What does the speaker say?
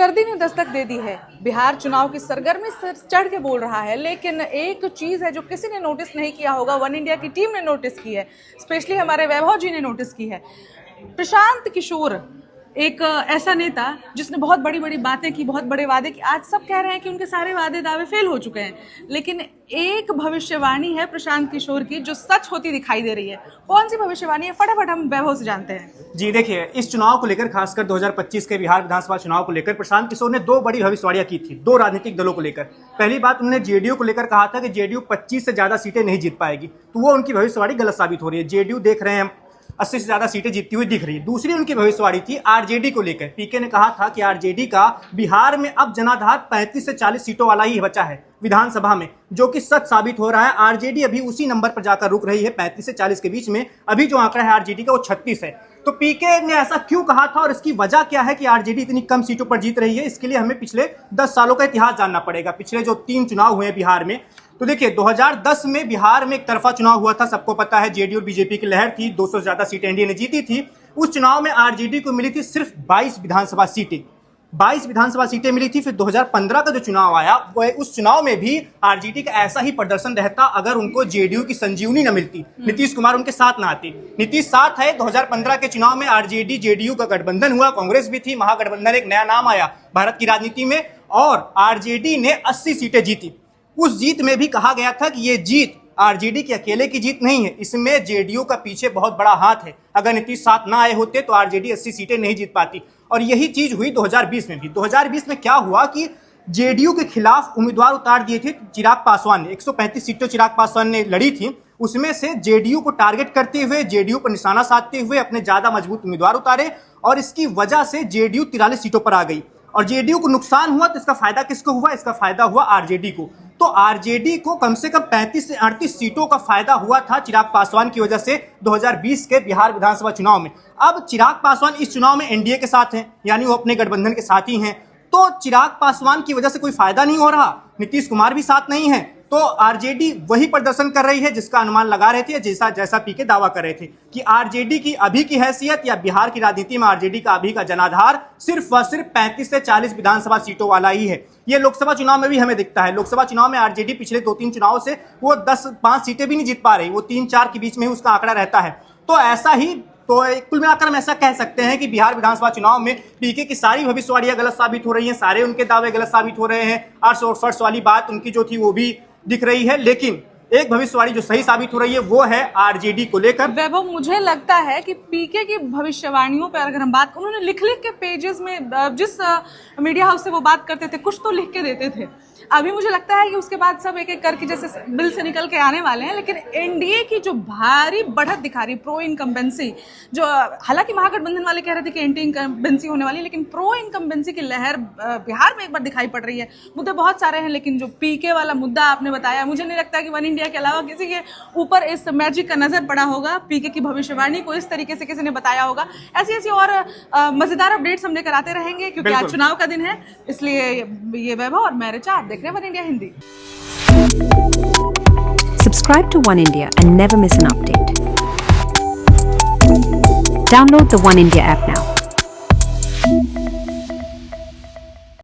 सर्दी ने दस्तक दे दी है। बिहार चुनाव की सरगर्मी से चढ़ के बोल रहा है, लेकिन एक चीज़ है जो किसी ने नोटिस नहीं किया होगा, वन इंडिया की टीम ने नोटिस की है, स्पेशली हमारे वैभव जी ने नोटिस की है। प्रशांत किशोर एक ऐसा नेता जिसने बहुत बड़ी बड़ी बातें की, बहुत बड़े वादे की। आज सब कह रहे हैं कि उनके सारे वादे दावे फेल हो चुके हैं, लेकिन एक भविष्यवाणी है प्रशांत किशोर की जो सच होती दिखाई दे रही है। कौन सी भविष्यवाणी है, फटाफट हम वैभव से जानते हैं। जी देखिए, इस चुनाव को लेकर, खासकर 2025 के बिहार विधानसभा चुनाव को लेकर प्रशांत किशोर ने दो बड़ी भविष्यवाणियां की थी, दो राजनीतिक दलों को लेकर। पहली बात, उन्होंने जेडीयू को लेकर कहा था कि जेडीयू 25 से ज्यादा सीटें नहीं जीत पाएगी, तो वो उनकी भविष्यवाणी गलत साबित हो रही है। जेडीयू देख रहे हैं हम 80 से ज्यादा सीटें जीतती हुई दिख रही है। दूसरी उनकी भविष्यवाणी थी आरजेडी को लेकर। पीके ने कहा था कि आरजेडी का बिहार में अब जनाधार 35 से 40 सीटों वाला ही बचा है विधानसभा में, जो कि सच साबित हो रहा है। आरजेडी अभी उसी नंबर पर जाकर रुक रही है, 35 से 40 के बीच में। अभी जो आंकड़ा है आरजेडी का वो 36 है। तो पीके ने ऐसा क्यों कहा था और इसकी वजह क्या है कि आरजेडी इतनी कम सीटों पर जीत रही है? इसके लिए हमें पिछले 10 सालों का इतिहास जानना पड़ेगा। पिछले जो 3 चुनाव हुए बिहार में, तो देखिए 2010 में बिहार में एक तरफा चुनाव हुआ था, सबको पता है। जेडीयू और बीजेपी की लहर थी, 200 से ज्यादा सीटें एनडीए ने जीती थी। उस चुनाव में आरजेडी को मिली थी सिर्फ 22 विधानसभा सीटें, 22 विधानसभा सीटें मिली थी। फिर 2015 का जो चुनाव आया, वो उस चुनाव में भी आरजेडी का ऐसा ही प्रदर्शन रहता अगर उनको जेडीयू की संजीवनी न मिलती, नीतीश कुमार उनके साथ न आते। नीतीश साथ है। 2015 के चुनाव में आरजेडी जेडीयू का गठबंधन हुआ, कांग्रेस भी थी, महागठबंधन एक नया नाम आया भारत की राजनीति में, और आरजेडी ने 80 सीटें जीती। उस जीत में भी कहा गया था कि ये जीत आरजेडी की अकेले की जीत नहीं है, इसमें जेडीयू का पीछे बहुत बड़ा हाथ है। अगर नीतीश साथ ना आए होते तो आरजेडी 80 सीटें नहीं जीत पाती। और यही चीज हुई 2020 में भी। 2020 में क्या हुआ कि जेडीयू के खिलाफ उम्मीदवार उतार दिए थे चिराग पासवान ने। 135 सीटें चिराग पासवान ने लड़ी थी, उसमें से जेडीयू को टारगेट करते हुए, जेडीयू पर निशाना साधते हुए अपने ज्यादा मजबूत उम्मीदवार उतारे, और इसकी वजह से जेडीयू 43 सीटों पर आ गई। और जेडीयू को नुकसान हुआ तो इसका फायदा किसको हुआ? इसका फायदा हुआ आरजेडी को। तो आरजेडी को कम से कम 35 से 38 सीटों का फायदा हुआ था चिराग पासवान की वजह से 2020 के बिहार विधानसभा चुनाव में। अब चिराग पासवान इस चुनाव में एनडीए के साथ हैं, यानी वो अपने गठबंधन के साथ ही हैं, तो चिराग पासवान की वजह से कोई फायदा नहीं हो रहा। नीतीश कुमार भी साथ नहीं है, तो आरजेडी वही प्रदर्शन कर रही है जिसका अनुमान लगा रहे थे, जैसा पीके दावा कर रहे थे कि आरजेडी की अभी की हैसियत या बिहार की राजनीति में आरजेडी का अभी का जनाधार सिर्फ व सिर्फ 35 से 40 विधानसभा सीटों वाला ही है। ये लोकसभा चुनाव में भी हमें दिखता है। लोकसभा चुनाव में आरजेडी पिछले 2-3 चुनावों से वो 10-5 सीटें भी नहीं जीत पा रही, वो 3-4 के बीच में ही उसका आंकड़ा रहता है। तो ऐसा ही, तो कुल मिलाकर हम ऐसा कह सकते हैं कि बिहार विधानसभा चुनाव में पीके की सारी भविष्यवाणियां गलत साबित हो रही हैं, सारे उनके दावे गलत साबित हो रहे हैं। अर्श और फर्श वाली बात उनकी जो थी वो भी दिख रही है, लेकिन एक भविष्यवाणी जो सही साबित हो रही है वो है आरजेडी को लेकर। वैभव, मुझे लगता है कि पीके की भविष्यवाणियों पर अगर हम बात, उन्होंने लिख के पेजेस में, जिस मीडिया हाउस से वो बात करते थे, कुछ तो लिख के देते थे। अभी मुझे लगता है कि उसके बाद सब एक एक करके जैसे बिल से निकल के आने वाले हैं। लेकिन एनडीए की जो भारी बढ़त दिखा रही, प्रो इनकम्बेंसी, जो हालांकि महागठबंधन वाले कह रहे थे कि एंटी इनकम्बेंसी होने वाली, लेकिन प्रो इनकम्बेंसी की लहर बिहार में एक बार दिखाई पड़ रही है। मुद्दे बहुत सारे हैं, लेकिन जो पीके वाला मुद्दा आपने बताया, मुझे नहीं लगता कि वन इंडिया के अलावा किसी के ऊपर इस मैजिक का नजर पड़ा होगा। पीके की भविष्यवाणी को इस तरीके से किसी ने बताया होगा। ऐसी ऐसी और मजेदार अपडेट्स हम लेकर आते रहेंगे, क्योंकि आज चुनाव का दिन है। इसलिए ये वैभव और मैं ऋचा, आप देख रहे हैं one India Hindi. Subscribe to One India and never miss an update. Download the One India app now.